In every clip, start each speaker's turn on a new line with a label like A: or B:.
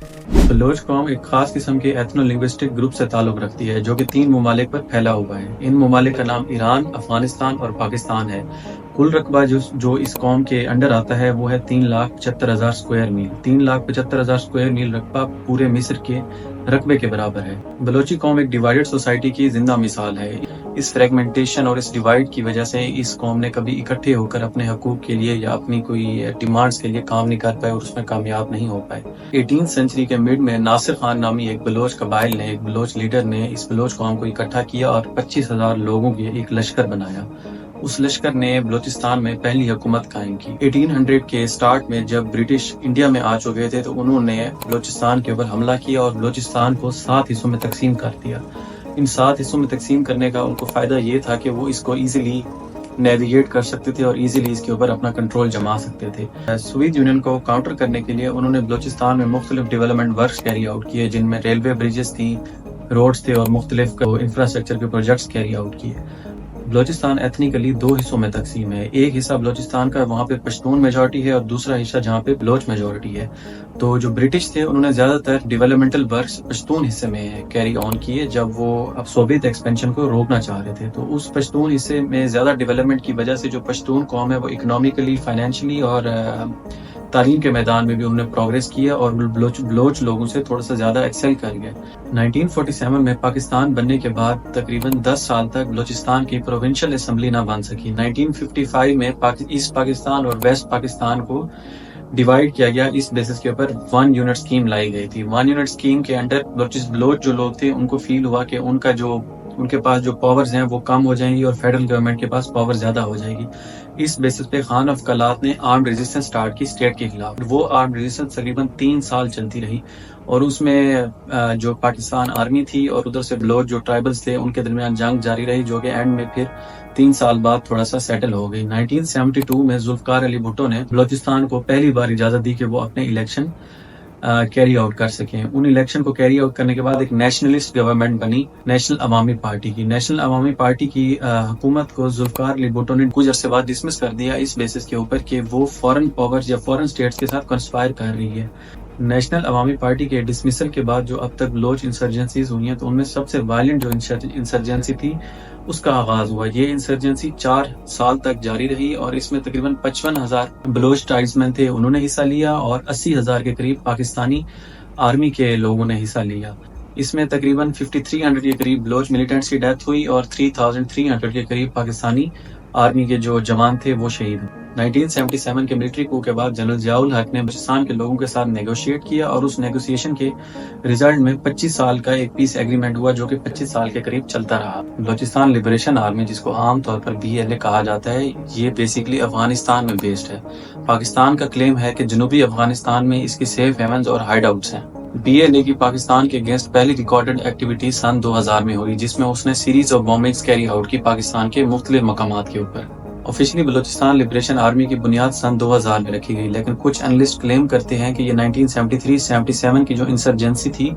A: Bloch कौम एक खास किस्म के एथनो लिंग्विस्टिक ग्रुप से ताल्लुक रखती है जो कि 3 ममालिक पर फैला हुआ है। इन ममालिक का नाम ईरान, अफगानिस्तान और पाकिस्तान है। कुल रकबा जो इस कौम के अंडर आता है वो है 3,75,000 स्क्वायर मील। 3,75,000 स्क्वायर मील रकबा पूरे मिस्र के रकबे के बराबर है। बलोची कौम एक डिवाइडेड सोसाइटी की जिंदा मिसाल है। इस फ्रेगमेंटेशन और इस डिवाइड की वजह से इस कौम ने कभी इकट्ठे होकर अपने हकूक के लिए या अपनी कोई डिमांड्स के लिए काम नहीं कर पाए और उसमें कामयाब नहीं हो पाए। 18th सेंचुरी के मिड में नासिर खान नामी एक बलोच कबाइल ने, एक बलोच लीडर ने इस बलोच कौम को इकट्ठा किया और 25,000 लोगों के एक लश्कर बनाया। उस लश्कर ने बलोचिस्तान में पहली हुकूमत कायम की। 1800 के स्टार्ट में जब ब्रिटिश इंडिया में आ चुके थे तो उन्होंने बलोचिस्तान के ऊपर हमला किया और बलोचिस्तान को 7 हिस्सों में तकसीम कर दिया। इन 7 हिस्सों में तकसीम करने का उनको फ़ायदा ये था कि वो इसको ईजिली नेविगेट कर सकते थे और इजीली इसके ऊपर अपना कंट्रोल जमा सकते थे। सोवियत यूनियन को काउंटर करने के लिए उन्होंने बलोचिस्तान में मुख्तलिफ डेवलपमेंट वर्क्स कैरी आउट किए, जिनमें रेलवे ब्रिजेस थी, रोड्स थे और मुख्तलिफ इंफ्रास्ट्रक्चर के प्रोजेक्ट्स कैरी आउट किए। बलोचिस्तान एथनिकली 2 हिस्सों में तकसीम है। एक हिस्सा बलोचिस्तान का वहाँ पे पश्तून मेजॉरिटी है और दूसरा हिस्सा जहाँ पे बलोच मेजॉरिटी है। तो जो ब्रिटिश थे उन्होंने ज्यादातर डेवलपमेंटल वर्क्स पश्तून हिस्से में कैरी ऑन किए जब वो अब सोवियत एक्सपेंशन को रोकना चाह रहे थे। तो उस पश्तून हिस्से में ज्यादा डेवलपमेंट की वजह से जो पश्तून कौम है वो इकोनॉमिकली, फाइनेंशियली और तालीम के मैदान में भी उन्होंने प्रोग्रेस किया और बलोच लोगों से थोड़ा सा ज्यादा एक्सेल कर गए। 1947 में पाकिस्तान बनने के बाद तकरीबन 10 साल तक बलोचिस्तान की प्रोविंशियल असेंबली ना बन सकी। 1955 में ईस्ट पाकिस्तान और वेस्ट पाकिस्तान को डिवाइड किया गया। इस बेसिस के ऊपर 1 यूनिट स्कीम लाई गई थी। 1 यूनिट स्कीम के अंडर बलोच जो लोग थे उनको फील हुआ कि उनके पास जो पावर्स हैं वो कम हो जाएंगी और फेडरल गवर्नमेंट के पास पावर ज्यादा हो जाएगी। इस बेसिस पे खान ऑफ कलात ने आर्म्ड रेजिस्टेंस स्टार्ट की स्टेट के खिलाफ। वो आर्म्ड रेजिस्टेंस तकरीबन 3 साल चलती रही और उसमें जो पाकिस्तान आर्मी थी और उधर से बलोच जो ट्राइबल्स थे उनके दरमियान जंग जारी रही, जो कि एंड में फिर 3 साल बाद थोड़ा सा सेटल हो गई। 1972 में जुल्फकार अली भुट्टो ने बलोचिस्तान को पहली बार इजाजत दी कि वो अपने इलेक्शन कैरी आउट कर सकें। उन इलेक्शन को कैरी आउट करने के बाद एक नेशनलिस्ट गवर्नमेंट बनी नेशनल अवामी पार्टी की। नेशनल अवामी पार्टी की हुकूमत को जुल्फकार अली भुट्टो ने कुछ अरसे बाद डिसमिस कर दिया इस बेसिस के ऊपर कि वो फॉरेन पावर्स या फॉरेन स्टेट्स के साथ कंस्पायर कर रही है। नेशनल अवामी पार्टी के डिसमिसल के बाद जो अब तक बलोच इंसर्जेंसीज हुई हैं तो उनमें सबसे वायलेंट जो इंसर्जेंसी थी उसका आगाज हुआ। ये इंसर्जेंसी 4 साल तक जारी रही और इसमें तकरीबन 55,000 बलोच ट्राइब्समैन थे, उन्होंने हिस्सा लिया और 80,000 के करीब पाकिस्तानी आर्मी के लोगों ने हिस्सा लिया। इसमें तकरीबन 5300 के करीब बलोच मिलिटेंट्स की डेथ हुई और 3300 के करीब पाकिस्तानी आर्मी के जो जवान थे वो शहीद हुए। 1977 के मिलिट्री coup के बाद जनरल जियाउल हक ने बलूचिस्तान के लोगों के साथ नेगोशिएट किया और उस नेगोशिएशन के रिजल्ट में 25 साल का एक पीस एग्रीमेंट हुआ जो कि 25 साल के करीब चलता रहा। बलूचिस्तान लिबरेशन आर्मी, जिसको आमतौर पर BLA कहा जाता है, ये बेसिकली अफगानिस्तान में बेस्ड है। पाकिस्तान का क्लेम है कि जनूबी अफगानिस्तान में इसकी सेफ हेवन्स और हाइड आउट्स हैं। BLA की पाकिस्तान के अगेंस्ट पहली रिकॉर्डेड एक्टिविटी सन 2000 में हुई जिसमें उसने series of bombings carry out की पाकिस्तान के मुख्तलिफ मकामात के ऊपर। ऑफिशियली बलूचिस्तान लिबरेशन आर्मी की बुनियाद सन 2000 में रखी गई, लेकिन कुछ एनालिस्ट क्लेम करते हैं कि ये 1973-77 की जो इंसर्जेंसी थी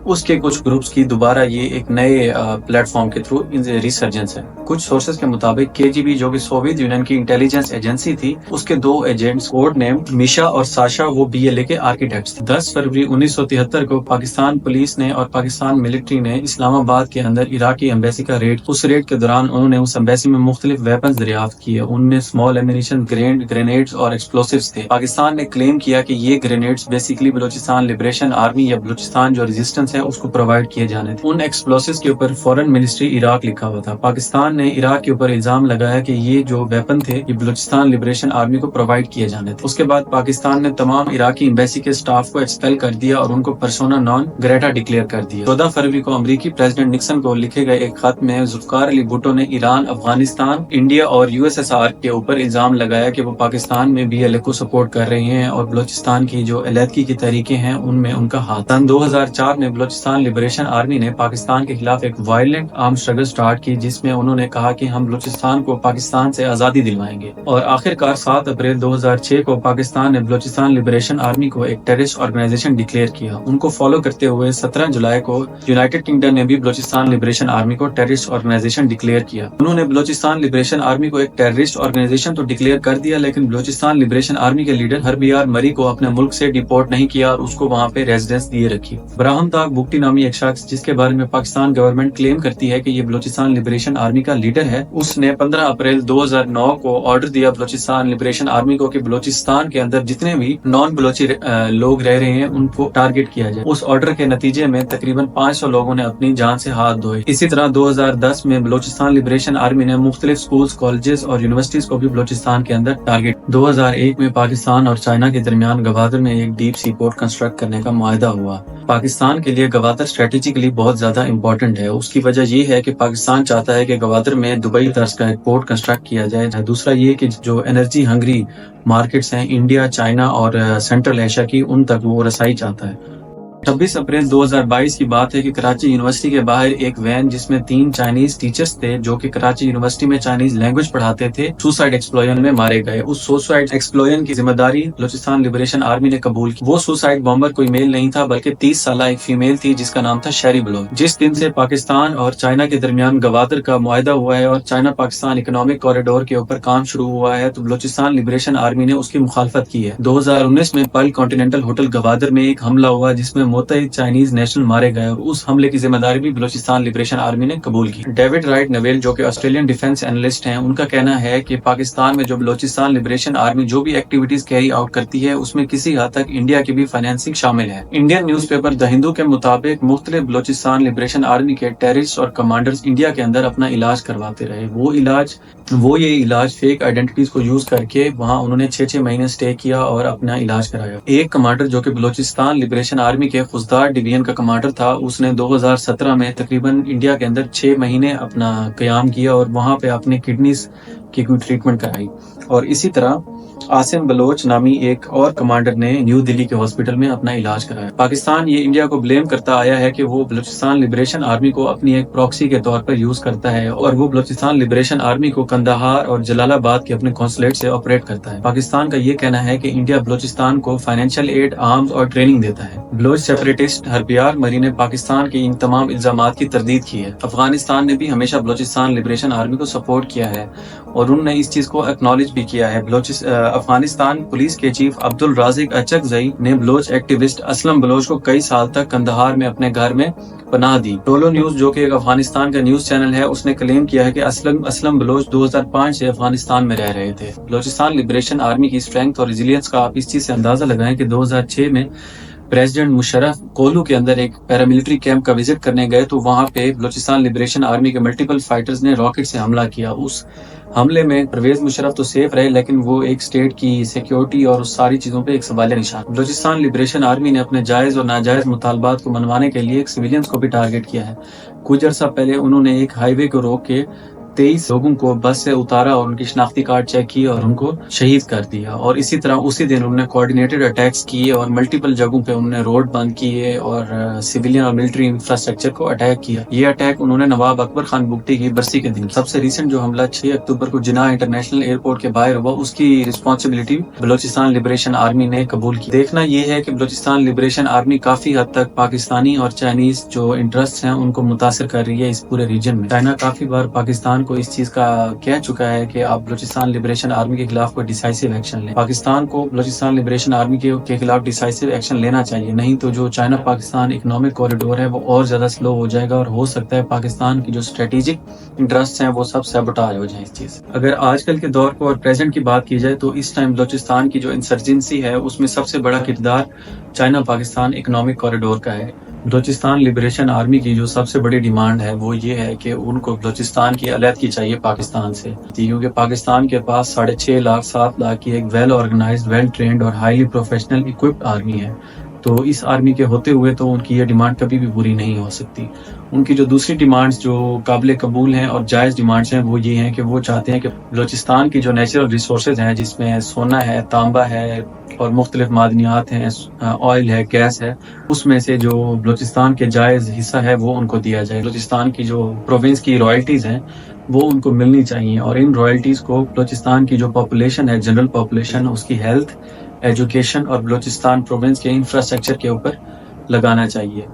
A: उसके कुछ ग्रुप्स की दोबारा ये एक नए प्लेटफॉर्म के थ्रू रिसर्जेंस है। कुछ सोर्सेज के मुताबिक KGB जो कि सोवियत यूनियन की इंटेलिजेंस एजेंसी थी, उसके 2 एजेंट्स कोड नेम मिशा और साशा वो BLA के आर्किटेक्ट्स थे। 10 फरवरी 1973 को पाकिस्तान पुलिस ने और पाकिस्तान मिलिट्री ने इस्लामाबाद के अंदर इराकी एम्बेसी का रेड। उस रेड के दौरान उन्होंने उस एम्बेसी में मुख्तलिफ वेपन्स दरियाफ्त किए, उनमें स्मॉल एमिनिशन, ग्रेनेड्स और एक्सप्लोसिव्स थे। पाकिस्तान ने क्लेम किया कि ये grenades basically Balochistan liberation army या बलूचिस्तान जो रेजिस्टेंस है उसको प्रोवाइड किए जाने थे। उन एक्सप्लोसिव्स के ऊपर फॉरेन मिनिस्ट्री इराक लिखा हुआ था। पाकिस्तान ने इराक के ऊपर इल्जाम लगाया कि ये जो वेपन थे ये बलूचिस्तान लिबरेशन आर्मी को प्रोवाइड किए जाने थे। उसके बाद पाकिस्तान ने तमाम इराकी एम्बेसी के स्टाफ को एक्सपेल कर दिया और उनको पर्सोना नॉन ग्रेटा डिक्लेयर कर दिया। 14 फरवरी को अमेरिकी प्रेसिडेंट निक्सन को लिखे गए एक खत में जुल्फकार अली भुट्टो ने ईरान, अफगानिस्तान, इंडिया और USSR के ऊपर इल्जाम लगाया कि वो पाकिस्तान में BLA को सपोर्ट कर रहे हैं और बलूचिस्तान की जो अलहदगी की तहरीकें हैं उनमें उनका हाथ। सन 2004 में बलूचिस्तान लिबरेशन आर्मी ने पाकिस्तान के खिलाफ एक वायलेंट आर्म स्ट्रगल स्टार्ट की जिसमें उन्होंने कहा कि हम बलूचिस्तान को पाकिस्तान से आजादी दिलवाएंगे और आखिरकार 7 अप्रैल 2006 को पाकिस्तान ने बलूचिस्तान लिबरेशन आर्मी को एक टेररिस्ट ऑर्गेनाइजेशन डिक्लेयर किया। उनको फॉलो करते हुए 17 जुलाई को यूनाइटेड किंगडम ने भी बलूचिस्तान लिबरेशन आर्मी को टेररिस्ट ऑर्गेनाइजेशन डिक्लेयर किया। उन्होंने बलूचिस्तान लिबरेशन आर्मी को एक टेररिस्ट ऑर्गेनाइजेशन तो डिक्लेयर कर दिया, लेकिन बलूचिस्तान लिबरेशन आर्मी के लीडर हरबियार मरी को अपने मुल्क से डिपोर्ट नहीं किया और उसको वहाँ पे रेजिडेंस दिए रखी। ब्राहम ताक बुगटी नामी एक शख्स, जिसके बारे में पाकिस्तान गवर्नमेंट क्लेम करती है कि ये बलूचिस्तान लिबरेशन आर्मी का लीडर है, उसने 15 अप्रैल 2009 को ऑर्डर दिया बलूचिस्तान लिबरेशन आर्मी को कि बलूचिस्तान के अंदर जितने भी नॉन बलोची लोग रह रहे हैं उनको टारगेट किया जाए। उस ऑर्डर के नतीजे में तकरीबन 500 लोगों ने अपनी जान से हाथ धोए। इसी तरह 2010 में बलूचिस्तान लिबरेशन आर्मी ने मुख्तलिफ स्कूल्स, कॉलेजेस और यूनिवर्सिटीज को भी बलूचिस्तान के अंदर टारगेट। 2001 में पाकिस्तान और चाइना के दरमियान गवादर में एक डीप सी पोर्ट कंस्ट्रक्ट करने का मुआहदा हुआ। पाकिस्तान के लिए गवादर स्ट्रेटेजिकली बहुत ज्यादा इंपॉर्टेंट है। उसकी वजह ये है कि पाकिस्तान चाहता है कि गवादर में दुबई तर्ज का एक पोर्ट कंस्ट्रक्ट किया जाए। दूसरा ये कि जो एनर्जी हंगरी मार्केट्स हैं इंडिया, चाइना और सेंट्रल एशिया की, उन तक वो रसाई चाहता है। 26 अप्रैल 2022 की बात है कि कराची यूनिवर्सिटी के बाहर एक वैन जिसमें 3 चाइनीज टीचर्स थे जो कि कराची यूनिवर्सिटी में चाइनीज लैंग्वेज पढ़ाते थे, सुसाइड एक्सप्लोजन में मारे गए। उस सुसाइड एक्सप्लोजन की जिम्मेदारी बलूचिस्तान लिबरेशन आर्मी ने कबूल की। वो सुसाइड बॉम्बर कोई मेल नहीं था बल्कि 30 साल एक फीमेल थी जिसका नाम था शेरी बलोच। जिस दिन से पाकिस्तान और चाइना के दरमियान गवादर का मुआहदा हुआ है और चाइना पाकिस्तान इकोनॉमिक कॉरिडोर के ऊपर काम शुरू हुआ है, तो बलूचिस्तान लिबरेशन आर्मी ने उसकी मुखालफत की है। 2019 में पर्ल कॉन्टिनेंटल होटल गवादर में एक हमला हुआ जिसमें मुतअद्दिद चाइनीज नेशनल मारे गए और उस हमले की जिम्मेदारी भी बलूचिस्तान लिबरेशन आर्मी ने कबूल की। डेविड राइट नवेल, जो कि ऑस्ट्रेलियन डिफेंस एनालिस्ट हैं, उनका कहना है कि पाकिस्तान में जो बलूचिस्तान लिबरेशन आर्मी जो भी एक्टिविटीज कैरी आउट करती है उसमें किसी हद तक इंडिया की भी फाइनेंसिंग शामिल है। इंडियन न्यूज़पेपर द हिंदू के मुताबिक मुख्तलिफ बलूचिस्तान लिबरेशन आर्मी के टेररिस्ट और कमांडर्स इंडिया के अंदर अपना इलाज करवाते रहे। वो ये इलाज फेक आइडेंटिटीज को यूज करके वहाँ उन्होंने 6 महीने स्टे किया और अपना इलाज कराया। एक कमांडर जो कि बलूचिस्तान लिबरेशन आर्मी के खुजदार डिवीजन का कमांडर था, उसने 2017 में तकरीबन इंडिया के अंदर 6 महीने अपना कयाम किया और वहाँ पे अपने किडनीज की कोई ट्रीटमेंट कराई। और इसी तरह आसिम बलोच नामी एक और कमांडर ने न्यू दिल्ली के हॉस्पिटल में अपना इलाज कराया। पाकिस्तान ये इंडिया को ब्लेम करता आया है कि वो बलूचिस्तान लिबरेशन आर्मी को अपनी एक प्रॉक्सी के तौर पर यूज करता है और वो बलूचिस्तान लिबरेशन आर्मी को कंदाहार और जलालाबाद के अपने कॉन्सुलेट से ऑपरेट करता है। पाकिस्तान का ये कहना है कि इंडिया बलूचिस्तान को फाइनेंशियल एड, आर्म्स और ट्रेनिंग देता है। बलोच सेपरेटिस्ट हरबियार मरी ने पाकिस्तान के इन तमाम इल्जामात की तरदीद की है। अफगानिस्तान ने भी हमेशा बलूचिस्तान लिबरेशन आर्मी को सपोर्ट किया है और उन्होंने इस चीज को एक्नॉलेज भी किया है। अफगानिस्तान पुलिस के चीफ अब्दुल राजिक अचकजई ने बलोच एक्टिविस्ट असलम बलोच को कई साल तक कंदहार में अपने घर में पनाह दी। टोलो न्यूज, जो कि एक अफगानिस्तान का न्यूज चैनल है, उसने क्लेम किया है कि असलम बलोच 2005 से अफगानिस्तान में रह रहे थे। बलूचिस्तान लिबरेशन आर्मी की स्ट्रेंथ और रेजिलियंस का आप इस चीज से अंदाजा लगाएं कि 2006 में प्रेसिडेंट मुशर्रफ कोलू के अंदर एक पैरामिलिट्री कैंप का विजिट करने गए तो वहां पे बलूचिस्तान लिबरेशन आर्मी के मल्टीपल फाइटर्स ने रॉकेट से हमला किया। उस हमले में परवेज मुशर्रफ तो सेफ रहे, लेकिन वो एक स्टेट की सिक्योरिटी और उस सारी चीजों पे एक सवालिया निशान। बलूचिस्तान लिबरेशन आर्मी ने अपने जायज और नाजायज मुतालबात को मनवाने के लिए एक सिविलियंस को भी टारगेट किया है। कुछ अर्सा पहले उन्होंने एक हाईवे को रोक के 23 लोगों को बस से उतारा और उनकी शनाख्ती कार्ड चेक किए और उनको शहीद कर दिया। और इसी तरह उसी दिन उन्होंने कोऑर्डिनेटेड अटैक्स किए और मल्टीपल जगहों पे उन्होंने रोड बंद किए और सिविलियन और मिलिट्री इंफ्रास्ट्रक्चर को अटैक किया। ये अटैक उन्होंने नवाब अकबर खान बुगटी की बरसी के दिन। सबसे रिसेंट जो हमला 6 अक्टूबर को जिन्ना इंटरनेशनल एयरपोर्ट के बाहर हुआ, उसकी रिस्पॉन्सिबिलिटी बलूचिस्तान लिबरेशन आर्मी ने कबूल की। देखना ये है कि बलूचिस्तान लिबरेशन आर्मी काफी हद तक पाकिस्तानी और चाइनीज जो इंटरेस्ट हैं उनको मुतासर कर रही है इस पूरे रीजन में। चाइना काफी बार पाकिस्तान को इस चीज का कह चुका है कि आप बलूचिस्तान लिबरेशन आर्मी के खिलाफ कोई डिसाइसिव एक्शन लें। पाकिस्तान को बलूचिस्तान लिबरेशन आर्मी के खिलाफ डिसाइसिव एक्शन लेना चाहिए, नहीं तो जो चाइना पाकिस्तान इकोनॉमिक कॉरिडोर है वो और ज्यादा स्लो हो जाएगा और हो सकता है पाकिस्तान की जो स्ट्रेटेजिक इंटरेस्ट हैं वो सब सैबोटाज हो जाए इस चीज। अगर आजकल के दौर को और प्रेजेंट की बात की जाए तो इस टाइम बलूचिस्तान की जो इंसर्जेंसी है उसमें सबसे बड़ा किरदार चाइना पाकिस्तान इकोनॉमिक कॉरिडोर का है। बलूचिस्तान लिबरेशन आर्मी की जो सबसे बड़ी डिमांड है वो ये है कि उनको बलूचिस्तान की अलहदगी चाहिए पाकिस्तान से, क्योंकि पाकिस्तान के पास 6.5 लाख 7 लाख की एक वेल ऑर्गेनाइज्ड, वेल ट्रेंड और हाईली प्रोफेशनल इक्विप्ड आर्मी है। तो इस आर्मी के होते हुए तो उनकी ये डिमांड कभी भी पूरी नहीं हो सकती। उनकी जो दूसरी डिमांड्स जो काबिल कबूल हैं और जायज़ डिमांड्स हैं वो ये हैं कि वो चाहते हैं कि बलूचिस्तान की जो नेचुरल रिसोर्सेज हैं जिसमें सोना है, तांबा है और मुख्तलिफ मादनियात हैं, ऑयल है, गैस है, उसमें से जो बलूचिस्तान के जायज़ हिस्सा है वो उनको दिया जाए। बलूचिस्तान की जो प्रोविंस की रॉयल्टीज़ हैं वो उनको मिलनी चाहिए और इन रॉयल्टीज़ को बलूचिस्तान की जो पॉपुलेशन है, जनरल पॉपुलेशन, उसकी हेल्थ, एजुकेशन और बलूचिस्तान प्रोविंस के इंफ्रास्ट्रक्चर के ऊपर लगाना चाहिए।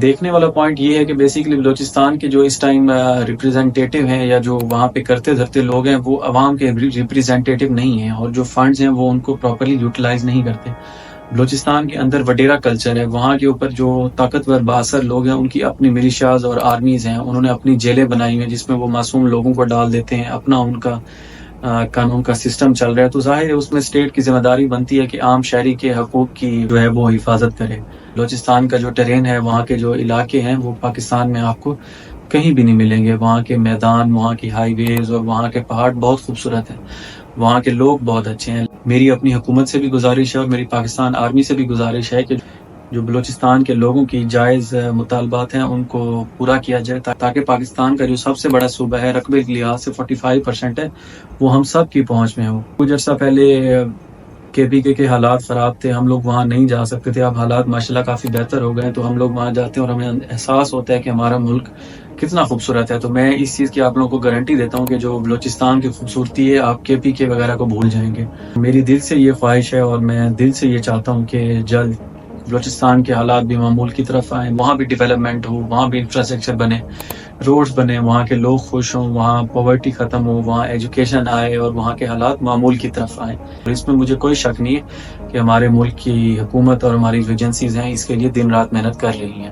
A: دیکھنے والا پوائنٹ یہ ہے کہ بیسیکلی بلوچستان کے جو اس ٹائم ریپریزنٹیٹیو ہیں یا جو وہاں پہ کرتے دھرتے لوگ ہیں وہ عوام کے ریپریزنٹیٹیو نہیں ہیں، اور جو فنڈز ہیں وہ ان کو پراپرلی یوٹیلائز نہیں کرتے۔ بلوچستان کے اندر وڈیرا کلچر ہے، وہاں کے اوپر جو طاقتور بااثر لوگ ہیں ان کی اپنی ملیشیاز اور آرمیز ہیں، انہوں نے اپنی جیلیں بنائی ہیں جس میں وہ معصوم لوگوں کو ڈال دیتے ہیں، اپنا ان کا قانون کا سسٹم چل رہا ہے، تو ظاہر ہے اس میں اسٹیٹ کی ذمہ داری بنتی ہے کہ عام شہری کے حقوق کی جو ہے وہ حفاظت کرے۔ بلوچستان کا جو ٹرین ہے، وہاں کے جو علاقے ہیں وہ پاکستان میں آپ کو کہیں بھی نہیں ملیں گے۔ وہاں کے میدان، وہاں کی ہائی ویز اور وہاں کے پہاڑ بہت خوبصورت ہیں، وہاں کے لوگ بہت اچھے ہیں۔ میری اپنی حکومت سے بھی گزارش ہے اور میری پاکستان آرمی سے بھی گزارش ہے کہ جو بلوچستان کے لوگوں کی جائز مطالبات ہیں ان کو پورا کیا جائے، تاکہ پاکستان کا جو سب سے بڑا صوبہ ہے، رقبے کے لحاظ سے 45% ہے، وہ ہم سب کی پہنچ میں ہو۔ کچھ عرصہ پہلے کے پی کے حالات خراب تھے، ہم لوگ وہاں نہیں جا سکتے تھے، اب حالات ماشاءاللہ کافی بہتر ہو گئے، تو ہم لوگ وہاں جاتے ہیں اور ہمیں احساس ہوتا ہے کہ ہمارا ملک کتنا خوبصورت ہے۔ تو میں اس چیز کی آپ لوگوں کو گارنٹی دیتا ہوں کہ جو بلوچستان کی خوبصورتی ہے آپ کے پی کے وغیرہ کو بھول جائیں گے۔ میری دل سے یہ خواہش ہے اور میں دل سے یہ چاہتا ہوں کہ جلد بلوچستان کے حالات بھی معمول کی طرف آئیں، وہاں بھی ڈیولپمنٹ ہو، وہاں بھی انفراسٹرکچر بنے، روڈز بنے، وہاں کے لوگ خوش ہوں، وہاں پاورٹی ختم ہو، وہاں ایجوکیشن آئے اور وہاں کے حالات معمول کی طرف آئیں۔ اور اس میں مجھے کوئی شک نہیں ہے کہ ہمارے ملک کی حکومت اور ہماری جو ایجنسیز ہیں اس کے لیے دن رات محنت کر رہی ہیں۔